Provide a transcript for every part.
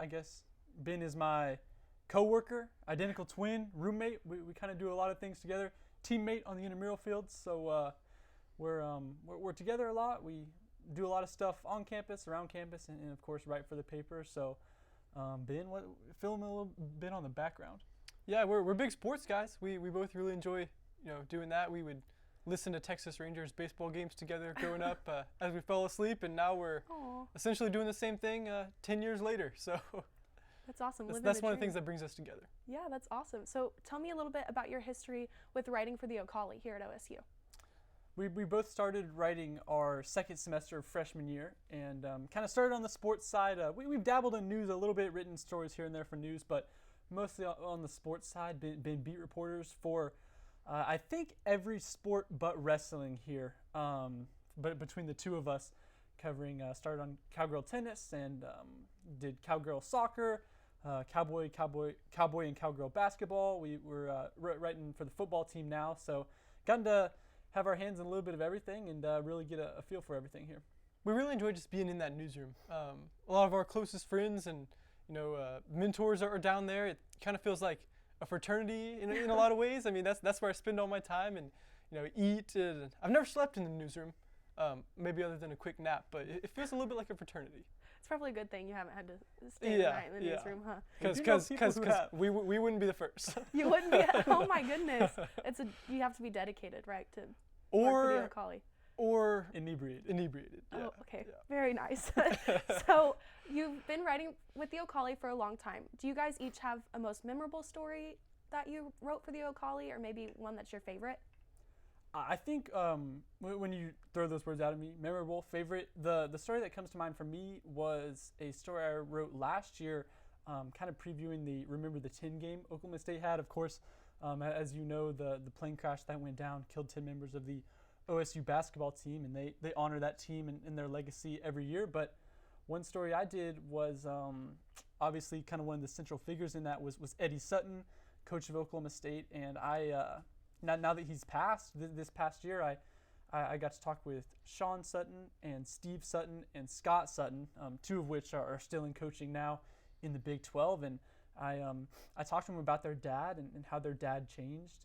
I guess Ben is my coworker, identical twin, roommate. We kind of do a lot of things together. Teammate on the intramural field. So we're together a lot. We do a lot of stuff on campus, around campus, and of course write for the paper. So Ben, fill me a little bit on the background. Yeah, we're big sports guys. We both really enjoy doing that. We would listen to Texas Rangers baseball games together growing up as we fell asleep, and now we're essentially doing the same thing 10 years later. So that's awesome. That's one of the things that brings us together. Yeah, that's awesome. So tell me a little bit about your history with writing for the Ocali here at OSU. We both started writing our second semester of freshman year, and kind of started on the sports side. We've dabbled in news a little bit, written stories here and there for news, but mostly on the sports side, been beat reporters for I think every sport but wrestling here. But between the two of us, covering started on cowgirl tennis and did cowgirl soccer, cowboy and cowgirl basketball. We were writing for the football team now, so gotten to have our hands in a little bit of everything and really get a feel for everything here. We really enjoy just being in that newsroom. A lot of our closest friends and mentors are down there. It kind of feels like a fraternity in a lot of ways. I mean, that's where I spend all my time and eat. I've never slept in the newsroom, maybe other than a quick nap, but it feels a little bit like a fraternity. It's probably a good thing you haven't had to stay the night in the newsroom, huh? Because we wouldn't be the first. You wouldn't be. Oh my goodness! You have to be dedicated, right, to work for the Ocali. Or inebriated. Oh, Yeah. okay. Yeah. Very nice. So you've been writing with the Ocali for a long time. Do you guys each have a most memorable story that you wrote for the Ocali, or maybe one that's your favorite? I think when you throw those words out at me, memorable, favorite, the story that comes to mind for me was a story I wrote last year, kind of previewing the Remember the 10 game Oklahoma State had. Of course, as you know, the plane crash that went down killed 10 members of the OSU basketball team, and they honor that team and their legacy every year. But one story I did was obviously kind of one of the central figures in that was Eddie Sutton, coach of Oklahoma State, and I now that he's passed this past year, I got to talk with Sean Sutton and Steve Sutton and Scott Sutton, two of which are still in coaching now in the Big 12, and I talked to them about their dad and how their dad changed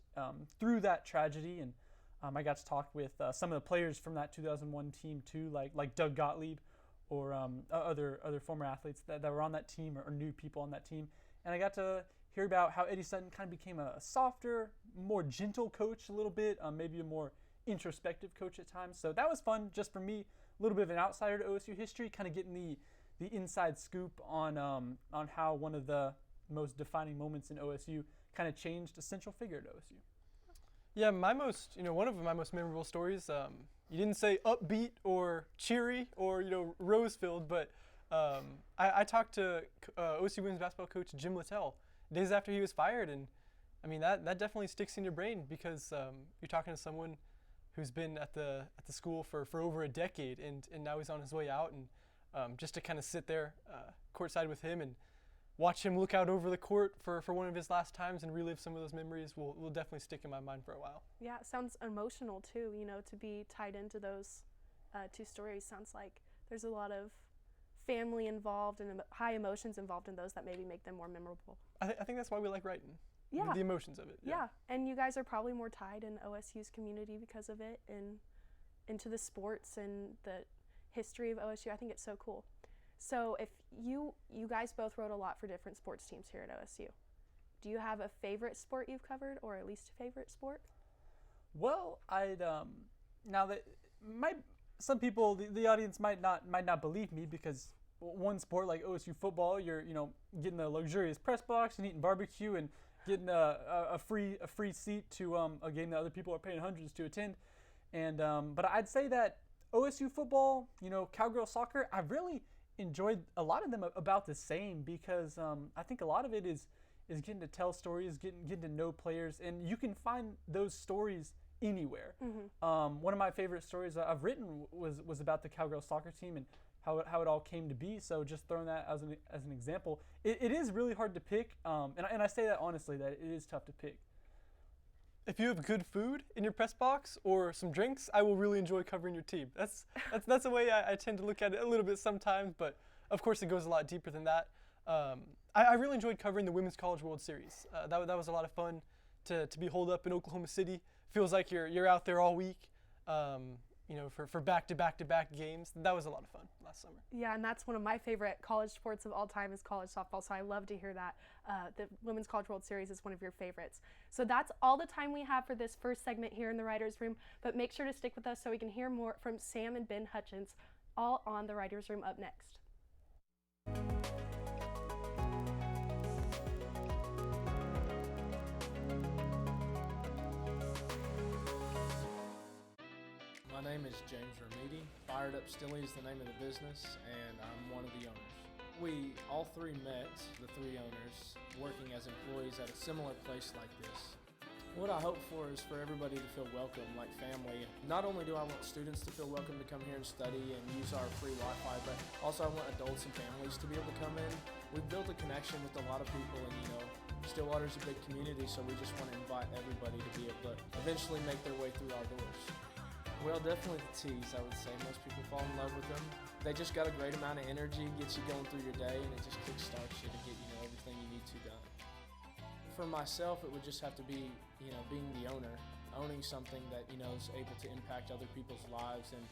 through that tragedy, and I got to talk with some of the players from that 2001 team too, like Doug Gottlieb or other former athletes that were on that team or new people on that team. And I got to hear about how Eddie Sutton kind of became a softer, more gentle coach a little bit, maybe a more introspective coach at times. So that was fun just for me, a little bit of an outsider to OSU history, kind of getting the inside scoop on how one of the most defining moments in OSU kind of changed a central figure at OSU. Yeah, one of my most memorable stories. You didn't say upbeat or cheery or rose-filled, but I talked to OSU women's basketball coach Jim Littell days after he was fired, and I mean that definitely sticks in your brain because you're talking to someone who's been at the school for over a decade, and now he's on his way out, and just to kind of sit there courtside with him and watch him look out over the court for one of his last times and relive some of those memories will definitely stick in my mind for a while. Yeah, it sounds emotional too, to be tied into those two stories. Sounds like there's a lot of family involved and high emotions involved in those that maybe make them more memorable. I think that's why we like writing. Yeah. The emotions of it. Yeah, and you guys are probably more tied in OSU's community because of it and into the sports and the history of OSU. I think it's so cool. So if you guys both wrote a lot for different sports teams here at OSU. Do you have a favorite sport you've covered or at least a favorite sport? Well, I'd now that some people the audience might not believe me because one sport like OSU football, you're getting a luxurious press box and eating barbecue and getting a free seat to a game that other people are paying hundreds to attend, and but I'd say that OSU football, cowgirl soccer, I've really enjoyed a lot of them about the same because I think a lot of it is getting to tell stories, getting to know players, and you can find those stories anywhere. Mm-hmm. One of my favorite stories I've written was about the cowgirl soccer team and how it all came to be. So just throwing that as an example, it is really hard to pick, and I say that honestly, that it is tough to pick. If you have good food in your press box or some drinks, I will really enjoy covering your team. That's the way I tend to look at it a little bit sometimes, but of course it goes a lot deeper than that. I really enjoyed covering the Women's College World Series. That was a lot of fun to be holed up in Oklahoma City. Feels like you're out there all week, for back-to-back games. That was a lot of fun last summer. Yeah, and that's one of my favorite college sports of all time is college softball, so I love to hear that. The Women's College World Series is one of your favorites. So that's all the time we have for this first segment here in the Writers' Room, but make sure to stick with us so we can hear more from Sam and Ben Hutchins, all on the Writers' Room up next. My name is James Remedi. Fired Up Stilly is the name of the business, and I'm one of the owners. We all three met, the three owners, working as employees at a similar place like this. What I hope for is for everybody to feel welcome, like family. Not only do I want students to feel welcome to come here and study and use our free Wi-Fi, but also I want adults and families to be able to come in. We've built a connection with a lot of people, and Stillwater's a big community, so we just want to invite everybody to be able to eventually make their way through our doors. Well, definitely the teas, I would say. Most people fall in love with them. They just got a great amount of energy, gets you going through your day, and it just kickstarts you to get, everything you need to done. For myself, it would just have to be, being the owner, owning something that, is able to impact other people's lives, and,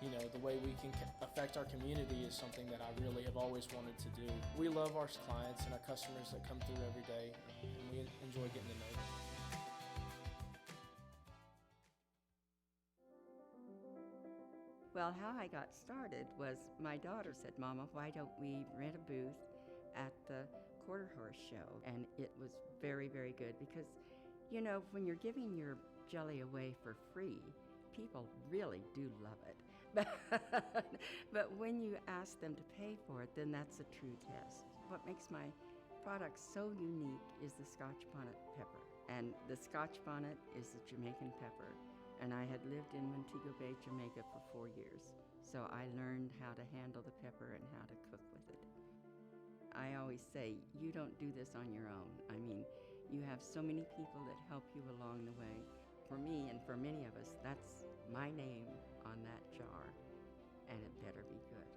the way we can affect our community is something that I really have always wanted to do. We love our clients and our customers that come through every day, and we enjoy getting to know them. Well, how I got started was my daughter said, "Mama, why don't we rent a booth at the Quarter Horse Show?" And it was very, very good because, when you're giving your jelly away for free, people really do love it. But when you ask them to pay for it, then that's a true test. What makes my product so unique is the Scotch bonnet pepper. And the Scotch bonnet is the Jamaican pepper. And I had lived in Montego Bay, Jamaica for 4 years. So I learned how to handle the pepper and how to cook with it. I always say, you don't do this on your own. I mean, you have so many people that help you along the way. For me and for many of us, that's my name on that jar, and it better be good.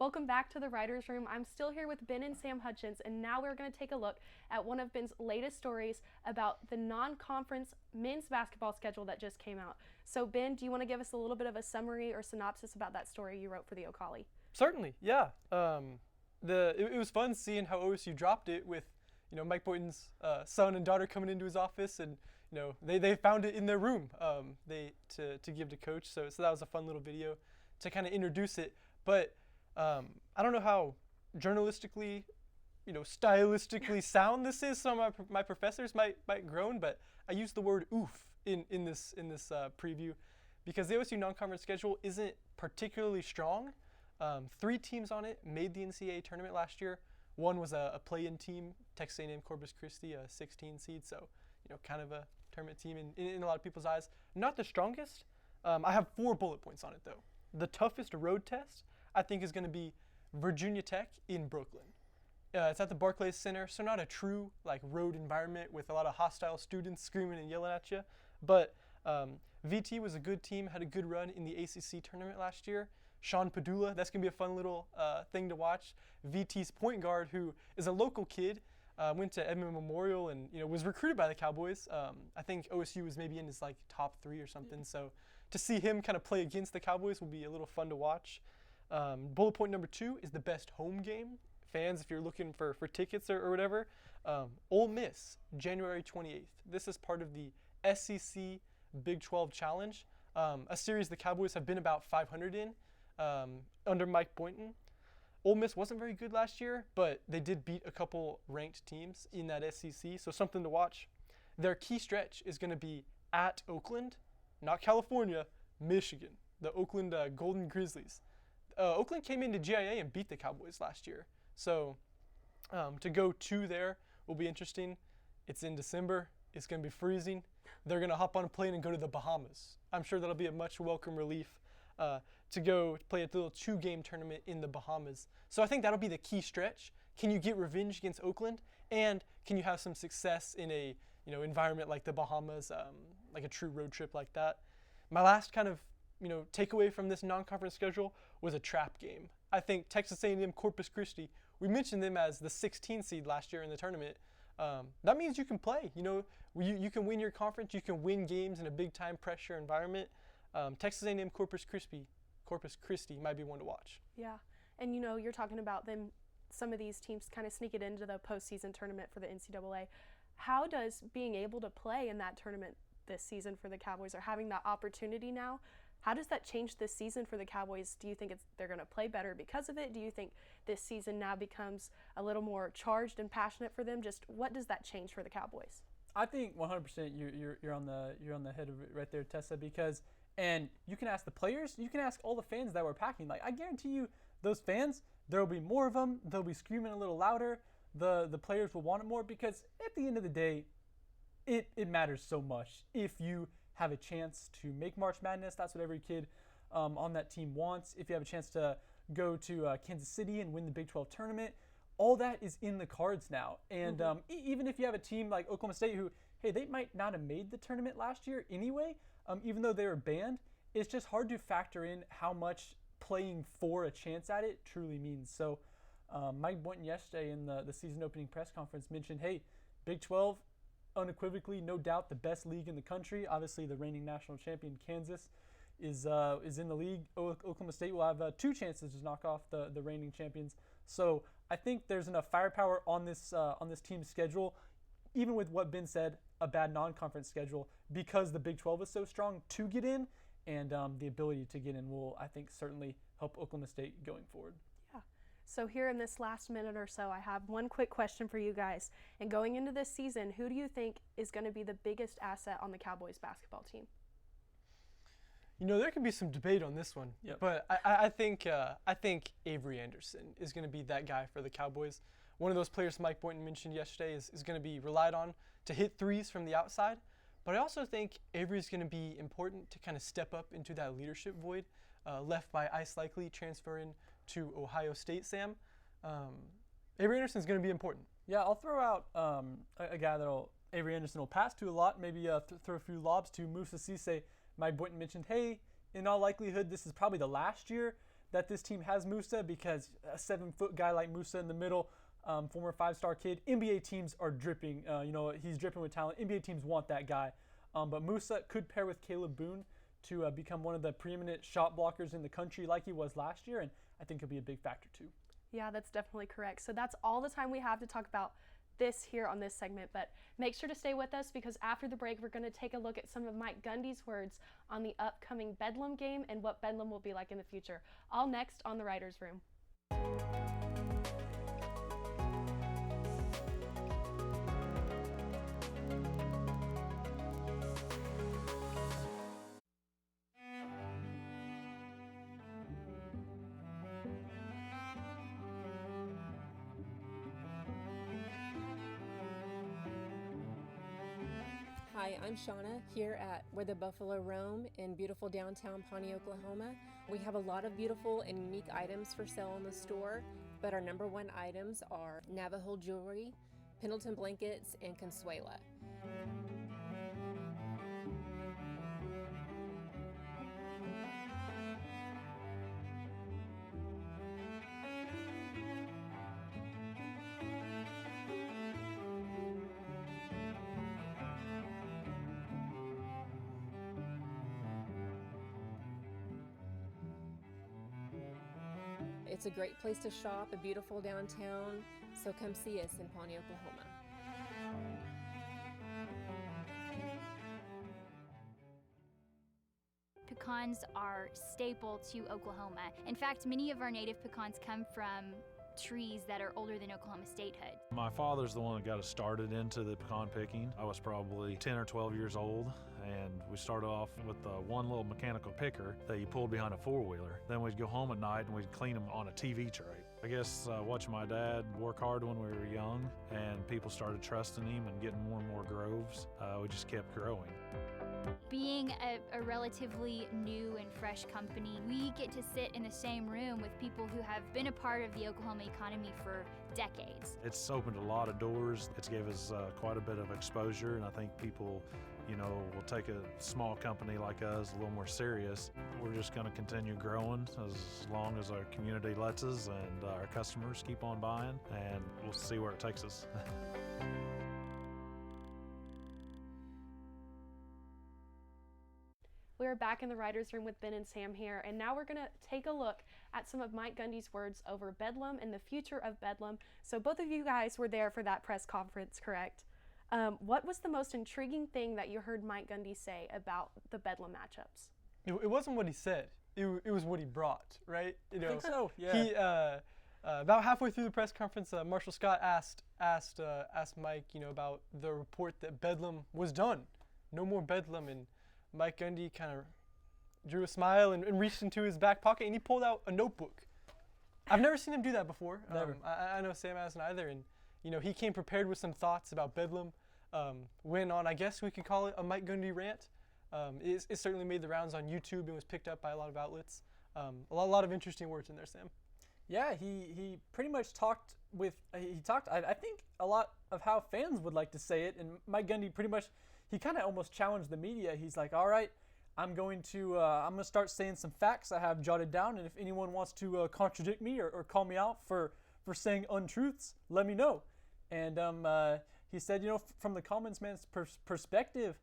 Welcome back to the Writers' Room. I'm still here with Ben and Sam Hutchins, and now we're going to take a look at one of Ben's latest stories about the non-conference men's basketball schedule that just came out. So Ben, do you want to give us a little bit of a summary or synopsis about that story you wrote for the Ocali? Certainly, yeah. It was fun seeing how OSU dropped it with, Mike Boynton's son and daughter coming into his office, and they found it in their room to give to Coach. So that was a fun little video to kind of introduce it. But I don't know how journalistically, stylistically sound this is. Some of my professors might groan, but I used the word "oof" in this preview because the OSU non-conference schedule isn't particularly strong. 3 teams on it made the NCAA tournament last year. One was a play-in team, Texas A&M Corpus Christi, a 16 seed, so kind of a tournament team in a lot of people's eyes. Not the strongest. I have 4 bullet points on it though. The toughest road test I think is going to be Virginia Tech in Brooklyn. It's at the Barclays Center, so not a true road environment with a lot of hostile students screaming and yelling at you. But VT was a good team, had a good run in the ACC tournament last year. Sean Padula, that's going to be a fun little thing to watch. VT's point guard, who is a local kid, went to Edmond Memorial and was recruited by the Cowboys. I think OSU was maybe in his top 3 or something. So to see him kind of play against the Cowboys will be a little fun to watch. Bullet point number 2 is the best home game. Fans, if you're looking for tickets or whatever, Ole Miss, January 28th. This is part of the SEC Big 12 Challenge, a series the Cowboys have been about 500 in under Mike Boynton. Ole Miss wasn't very good last year, but they did beat a couple ranked teams in that SEC, so something to watch. Their key stretch is going to be at Oakland, not California, Michigan, the Oakland Golden Grizzlies. Oakland came into GIA and beat the Cowboys last year. So to go to there will be interesting. It's in December. It's going to be freezing. They're going to hop on a plane and go to the Bahamas. I'm sure that'll be a much welcome relief to go play a little 2-game tournament in the Bahamas. So I think that'll be the key stretch. Can you get revenge against Oakland? And can you have some success in a environment like the Bahamas, like a true road trip like that. My last kind of takeaway from this non-conference schedule was a trap game. I think Texas A&M Corpus Christi, we mentioned them as the 16th seed last year in the tournament. That means you can play. You can win your conference. You can win games in a big-time pressure environment. Texas A&M Corpus Christi might be one to watch. Yeah, and you're talking about them. Some of these teams kind of sneak it into the postseason tournament for the NCAA. How does being able to play in that tournament this season for the Cowboys, or having that opportunity now, how does that change this season for the Cowboys? Do you think they're going to play better because of it? Do you think this season now becomes a little more charged and passionate for them? Just what does that change for the Cowboys? I think 100% you're on the head of it right there, Tessa, because and you can ask the players, you can ask all the fans that were packing. Like, I guarantee you, those fans, there will be more of them. They'll be screaming a little louder. The players will want it more because at the end of the day, it matters so much. If you have a chance to make March Madness, that's what every kid on that team wants. If you have a chance to go to Kansas City and win the Big 12 tournament, all that is in the cards now. And even if you have a team like Oklahoma State who, hey, they might not have made the tournament last year anyway, even though they were banned, it's just hard to factor in how much playing for a chance at it truly means. So Mike Boynton yesterday in the season opening press conference mentioned, hey, Big 12, unequivocally, no doubt the best league in the country. Obviously, the reigning national champion Kansas is in the league. Oklahoma State will have 2 chances to knock off the reigning champions. So I think there's enough firepower on this team's schedule, even with what Ben said, a bad non-conference schedule, because the Big 12 is so strong to get in, and the ability to get in will, I think, certainly help Oklahoma State going forward. Yeah. So here in this last minute or so, I have one quick question for you guys. And going into this season, who do you think is going to be the biggest asset on the Cowboys basketball team? There could be some debate on this one, but I think Avery Anderson is going to be that guy for the Cowboys. One of those players Mike Boynton mentioned yesterday is going to be relied on to hit threes from the outside, but I also think Avery is going to be important to kind of step up into that leadership void left by Ice Likely transferring to Ohio State, Sam. Avery Anderson is going to be important. Yeah, I'll throw out a guy Avery Anderson will pass to a lot, maybe throw a few lobs to Moussa Cisse. Mike Boynton mentioned, hey, in all likelihood, this is probably the last year that this team has Moussa, because a 7-foot guy like Moussa in the middle, former 5-star kid, NBA teams are dripping. He's dripping with talent. NBA teams want that guy. But Moussa could pair with Caleb Boone to become one of the preeminent shot blockers in the country like he was last year, and I think he'll be a big factor too. Yeah, that's definitely correct. So that's all the time we have to talk about this here on this segment, but make sure to stay with us, because after the break we're going to take a look at some of Mike Gundy's words on the upcoming Bedlam game and what Bedlam will be like in the future. All next on the Writers' Room. Hi, I'm Shauna here at Where the Buffalo Roam in beautiful downtown Pawnee, Oklahoma. We have a lot of beautiful and unique items for sale in the store, but our number one items are Navajo jewelry, Pendleton blankets, and Consuela. It's a great place to shop, a beautiful downtown, so come see us in Pawnee, Oklahoma. Pecans are staple to Oklahoma. In fact, many of our native pecans come from trees that are older than Oklahoma statehood. My father's the one that got us started into the pecan picking. I was probably 10 or 12 years old, and we started off with one little mechanical picker that you pulled behind a four-wheeler. Then we'd go home at night and we'd clean them on a TV tray. I guess watching my dad work hard when we were young, and people started trusting him and getting more and more groves, we just kept growing. Being a relatively new and fresh company, we get to sit in the same room with people who have been a part of the Oklahoma economy for decades. It's opened a lot of doors. It's gave us quite a bit of exposure, and I think people, will take a small company like us a little more serious. We're just going to continue growing as long as our community lets us and our customers keep on buying, and we'll see where it takes us. We're back in the writer's room with Ben and Sam here, and now we're going to take a look at some of Mike Gundy's words over Bedlam and the future of Bedlam. So both of you guys were there for that press conference, correct? What was the most intriguing thing that you heard Mike Gundy say about the Bedlam matchups? It wasn't what he said. It was what he brought, right? I think so, yeah. He about halfway through the press conference, Marshall Scott asked Mike, about the report that Bedlam was done, no more Bedlam, and Mike Gundy kind of drew a smile and reached into his back pocket and he pulled out a notebook. I've never seen him do that before. Never. I know Sam hasn't either, and he came prepared with some thoughts about Bedlam. Went on, I guess we could call it a Mike Gundy rant. It certainly made the rounds on YouTube and was picked up by a lot of outlets. A lot of interesting words in there, Sam. Yeah, he pretty much talked I think a lot of how fans would like to say it, and Mike Gundy pretty much, he kind of almost challenged the media. He's like, all right, I'm going to start saying some facts I have jotted down, and if anyone wants to contradict me or call me out for saying untruths, let me know. And he said, from the common man's perspective,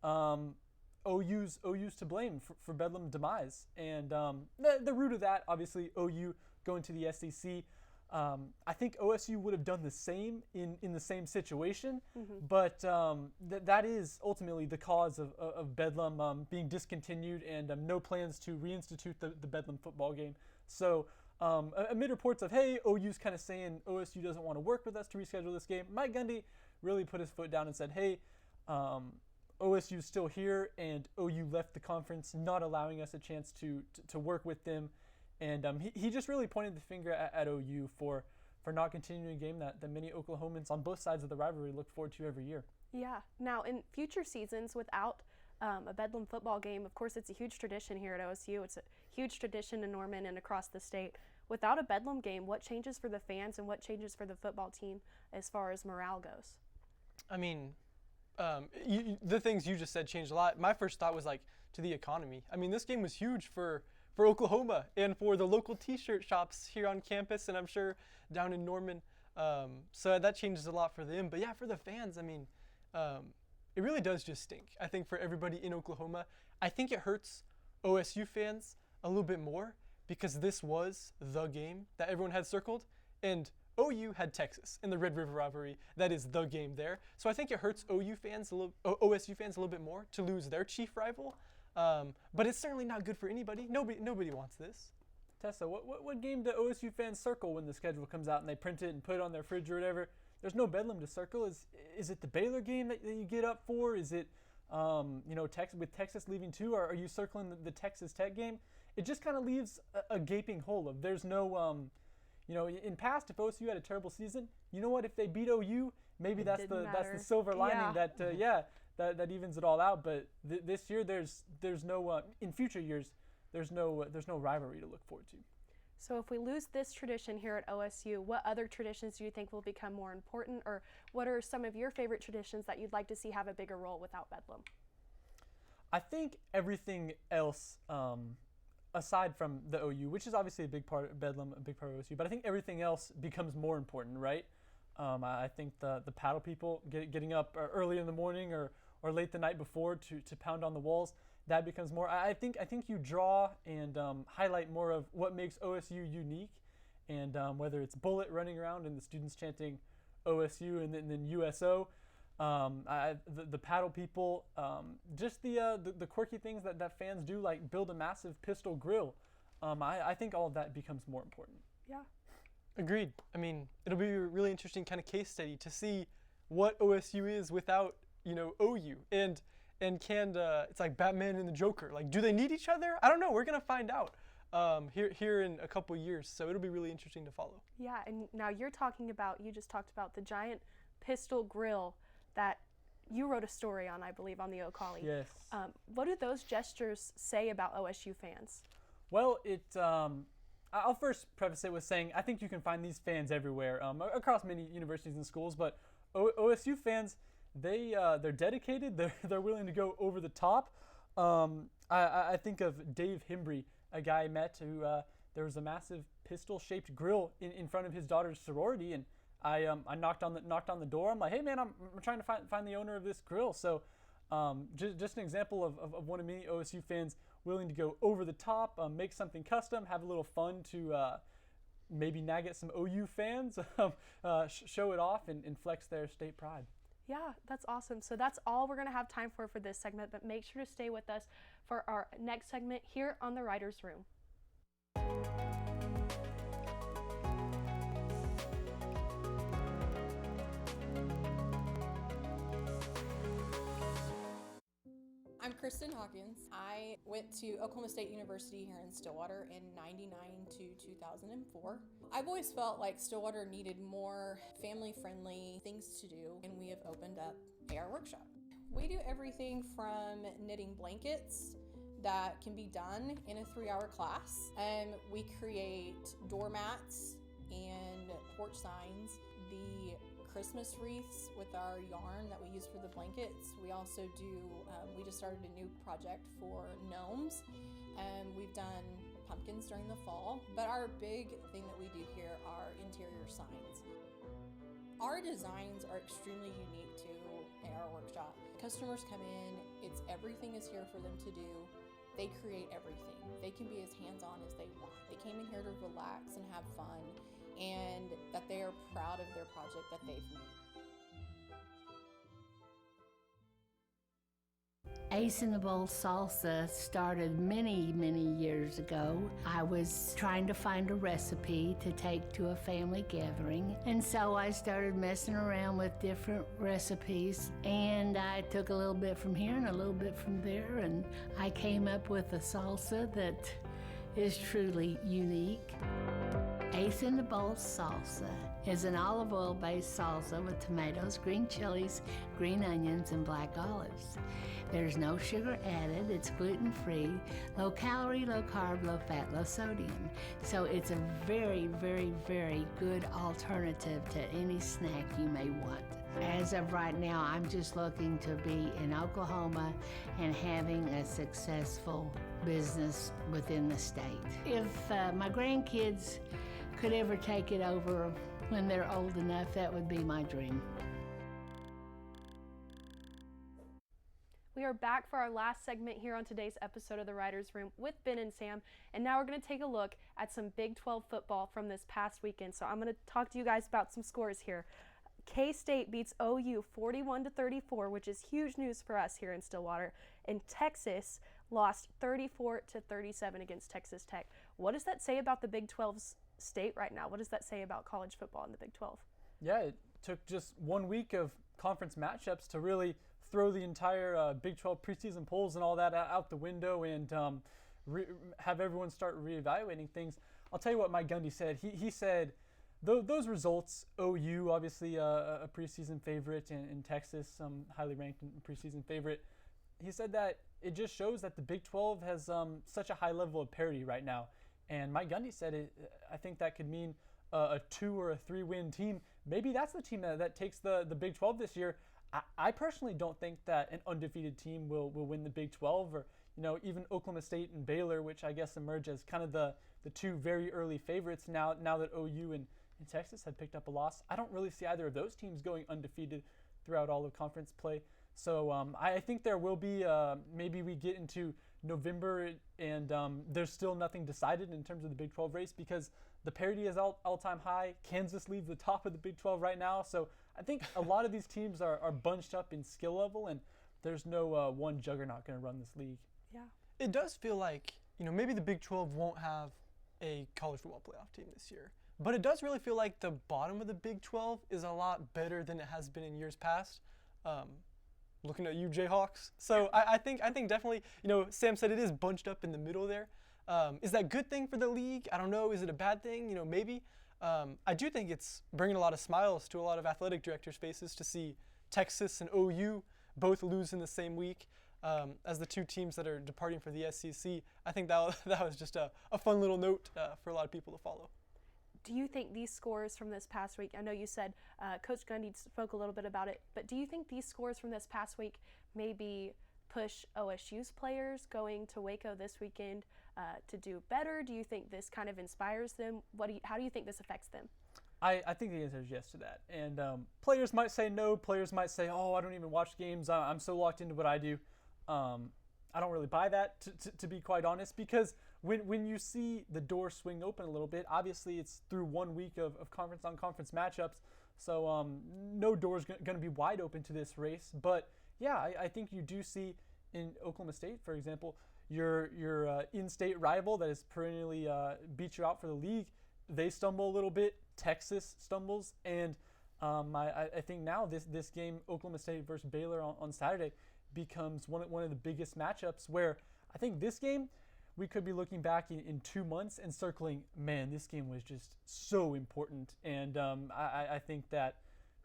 OU's to blame for Bedlam's demise. And the root of that, obviously, OU going to the SEC. I think OSU would have done the same in the same situation, but that is ultimately the cause of Bedlam being discontinued and no plans to reinstitute the Bedlam football game. So amid reports of, hey, OU's kind of saying OSU doesn't want to work with us to reschedule this game, Mike Gundy really put his foot down and said, hey, OSU's still here, and OU left the conference not allowing us a chance to work with them. And he just really pointed the finger at OU for not continuing a game that many Oklahomans on both sides of the rivalry look forward to every year. Yeah. Now, in future seasons, without a Bedlam football game, of course, it's a huge tradition here at OSU. It's a huge tradition in Norman and across the state. Without a Bedlam game, what changes for the fans and what changes for the football team as far as morale goes? I mean, the things you just said changed a lot. My first thought was to the economy. I mean, this game was huge for Oklahoma and for the local t-shirt shops here on campus, and I'm sure down in Norman. So that changes a lot for them. But yeah, for the fans, I mean, it really does just stink. I think for everybody in Oklahoma, I think it hurts OSU fans a little bit more because this was the game that everyone had circled, and OU had Texas in the Red River rivalry. That is the game there. So I think it hurts OSU fans a little bit more to lose their chief rival. But it's certainly not good for anybody. Nobody wants this. Tessa, what game do OSU fans circle when the schedule comes out and they print it and put it on their fridge or whatever? There's no Bedlam to circle. Is it the Baylor game that you get up for? Is it with Texas leaving too? Or are you circling the Texas Tech game? It just kind of leaves a gaping hole of there's no in past, if OSU had a terrible season, you know what? If they beat OU, maybe that's the silver lining that evens it all out. But this year, there's no in future years, there's no rivalry to look forward to. So if we lose this tradition here at OSU, what other traditions do you think will become more important, or what are some of your favorite traditions that you'd like to see have a bigger role without Bedlam? I think everything else, aside from the OU, which is obviously a big part of Bedlam, a big part of OSU, but I think everything else becomes more important, right? I think the paddle people getting up early in the morning or late the night before to pound on the walls, that becomes more. I think you draw and highlight more of what makes OSU unique, and whether it's Bullet running around and the students chanting OSU and then USO, the paddle people, just the quirky things that fans do, like build a massive pistol grill. I think all of that becomes more important. Yeah. Agreed. I mean, it'll be a really interesting kind of case study to see what OSU is without, OU. And can it's like Batman and the Joker. Like, do they need each other? I don't know. We're gonna find out here in a couple years. So it'll be really interesting to follow. Yeah. And now you just talked about the giant pistol grill that you wrote a story on, I believe, on the O'Colly. Yes. What do those gestures say about OSU fans? Well, I'll first preface it with saying I think you can find these fans everywhere, across many universities and schools. But OSU fans, they're dedicated. They're willing to go over the top. I think of Dave Himbry, a guy I met who there was a massive pistol-shaped grill in front of his daughter's sorority, and I knocked on the door. I'm like, hey man, I'm trying to find the owner of this grill. So just an example of one of many OSU fans willing to go over the top, make something custom, have a little fun to maybe nag at some OU fans, show it off and flex their state pride. Yeah, that's awesome. So that's all we're going to have time for this segment, but make sure to stay with us for our next segment here on the Writers' Room. I'm Kristen Hawkins. I went to Oklahoma State University here in Stillwater in 99 to 2004. I've always felt like Stillwater needed more family-friendly things to do, and we have opened up AR Workshop. We do everything from knitting blankets that can be done in a 3-hour class. We create doormats and porch signs, the Christmas wreaths with our yarn that we use for the blankets. We also do, we just started a new project for gnomes. We've done pumpkins during the fall, but our big thing that we do here are interior signs. Our designs are extremely unique to AR Workshop. Customers come in, everything is here for them to do. They create everything. They can be as hands-on as they want. They came in here to relax and have fun, and that they are proud of their project that they've made. Ace in the Bowl Salsa started many, many years ago. I was trying to find a recipe to take to a family gathering, and so I started messing around with different recipes, and I took a little bit from here and a little bit from there, and I came up with a salsa that is truly unique. Ace in the Bowl Salsa is an olive oil-based salsa with tomatoes, green chilies, green onions, and black olives. There's no sugar added, it's gluten-free, low calorie, low carb, low fat, low sodium. So it's a very, very, very good alternative to any snack you may want. As of right now, I'm just looking to be in Oklahoma and having a successful business within the state. If my grandkids could ever take it over when they're old enough, that would be my dream. We are back for our last segment here on today's episode of the Writers' Room with Ben and Sam, and now we're going to take a look at some Big 12 football from this past weekend. So I'm going to talk to you guys about some scores here. K-State beats OU 41-34, which is huge news for us here in Stillwater, and Texas lost 34-37 against Texas Tech. What does that say about the Big 12's state right now? What does that say about college football in the Big 12? Yeah, it took just 1 week of conference matchups to really throw the entire Big 12 preseason polls and all that out the window and have everyone start reevaluating things. I'll tell you what Mike Gundy said. He said those results, OU obviously a preseason favorite, and Texas highly ranked preseason favorite. He said that it just shows that the Big 12 has such a high level of parity right now. And Mike Gundy said I think that could mean a 2 or a 3 win team. Maybe that's the team that takes the Big 12 this year. I personally don't think that an undefeated team will win the Big 12, or even Oklahoma State and Baylor, which I guess emerge as kind of the two very early favorites now that OU and Texas had picked up a loss. I don't really see either of those teams going undefeated throughout all of conference play. So I think there will be maybe we get into November and there's still nothing decided in terms of the Big 12 race because the parity is all-time high. Kansas leads the top of the Big 12 right now. So I think a lot of these teams are bunched up in skill level, and there's no one juggernaut going to run this league. Yeah. It does feel like, maybe the Big 12 won't have a college football playoff team this year, but it does really feel like the bottom of the Big 12 is a lot better than it has been in years past. Looking at you, Jayhawks. So I think definitely, Sam said it is bunched up in the middle there. Is that a good thing for the league? I don't know. Is it a bad thing? Maybe. I do think it's bringing a lot of smiles to a lot of athletic directors' faces to see Texas and OU both lose in the same week. as the two teams that are departing for the SEC. I think that was just a fun little note for a lot of people to follow. Do you think these scores from this past week, I know you said Coach Gundy spoke a little bit about it, but do you think these scores from this past week maybe push OSU's players going to Waco this weekend to do better? Do you think this kind of inspires them? How do you think this affects them? I think the answer is yes to that. And players might say no. Players might say, oh, I don't even watch games. I'm so locked into what I do. I don't really buy that, to be quite honest, because when you see the door swing open a little bit, obviously it's through 1 week of conference-on-conference matchups, so no door's going to be wide open to this race. But yeah, I think you do see in Oklahoma State, for example, your in-state rival that has perennially beat you out for the league, they stumble a little bit. Texas stumbles, and I think now this game, Oklahoma State versus Baylor on Saturday, becomes one of the biggest matchups, where I think this game we could be looking back in 2 months and circling, man, this game was just so important. And I think that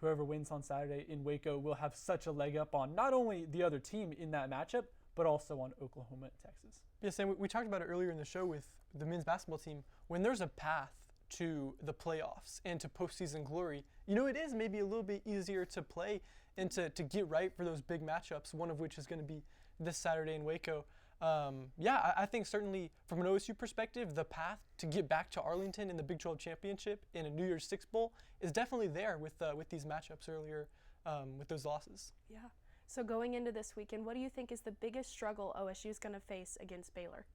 whoever wins on Saturday in Waco will have such a leg up on not only the other team in that matchup, but also on Oklahoma and Texas. Yes, and we talked about it earlier in the show with the men's basketball team. When there's a path to the playoffs and to postseason glory, it is maybe a little bit easier to play and to get right for those big matchups, one of which is going to be this Saturday in Waco. I think certainly from an OSU perspective, the path to get back to Arlington in the Big 12 Championship in a New Year's Six Bowl is definitely there with these matchups earlier, with those losses. Yeah. So going into this weekend, what do you think is the biggest struggle OSU is going to face against Baylor?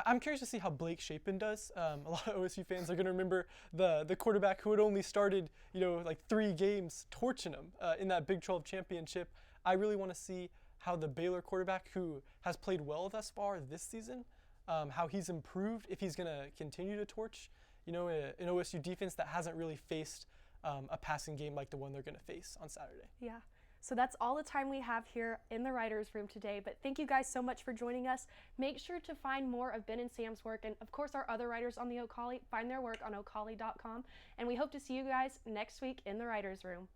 I'm curious to see how Blake Shapen does. A lot of OSU fans are going to remember the quarterback who had only started, like 3 games, torching him in that Big 12 championship. I really want to see how the Baylor quarterback, who has played well thus far this season, how he's improved, if he's going to continue to torch, an OSU defense that hasn't really faced a passing game like the one they're going to face on Saturday. Yeah. So that's all the time we have here in the writers' room today, but thank you guys so much for joining us. Make sure to find more of Ben and Sam's work, and of course our other writers on the O'Colly, find their work on O'Colly.com, and we hope to see you guys next week in the writers' room.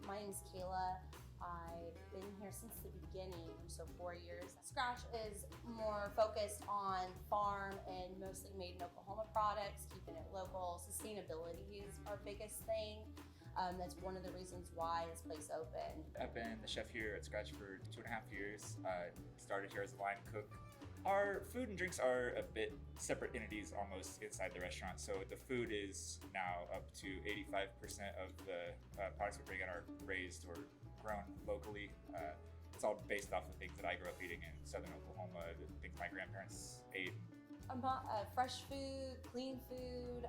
My name's Kayla. I've been here since the beginning, so 4 years. Scratch is more focused on farm and mostly made in Oklahoma products, keeping it local. Sustainability is our biggest thing. That's one of the reasons why this place opened. I've been the chef here at Scratch for 2.5 years. Started here as a line cook. Our food and drinks are a bit separate entities almost inside the restaurant. So the food is now up to 85% of the products we bring in are raised or grown locally. It's all based off of things that I grew up eating in Southern Oklahoma, the things my grandparents ate. Fresh food, clean food,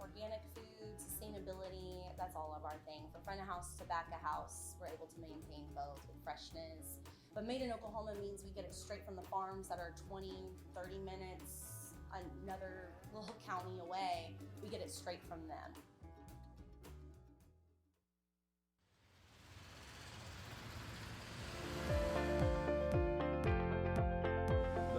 organic food, sustainability, that's all of our thing. From front of house to back of house, we're able to maintain both with freshness. But made in Oklahoma means we get it straight from the farms that are 20, 30 minutes, another little county away. We get it straight from them.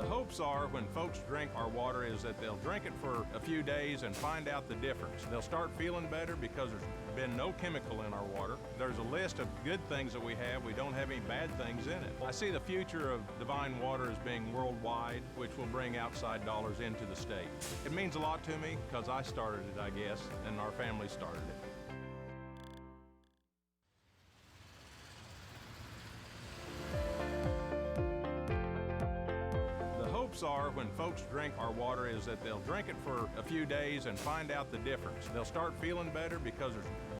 Hopes are when folks drink our water is that they'll drink it for a few days and find out the difference. They'll start feeling better because there's been no chemical in our water. There's a list of good things that we have. We don't have any bad things in it. I see the future of Divine Water as being worldwide, which will bring outside dollars into the state. It means a lot to me because I started it, I guess, and our family started it. Are when folks drink our water is that they'll drink it for a few days and find out the difference. They'll start feeling better because there's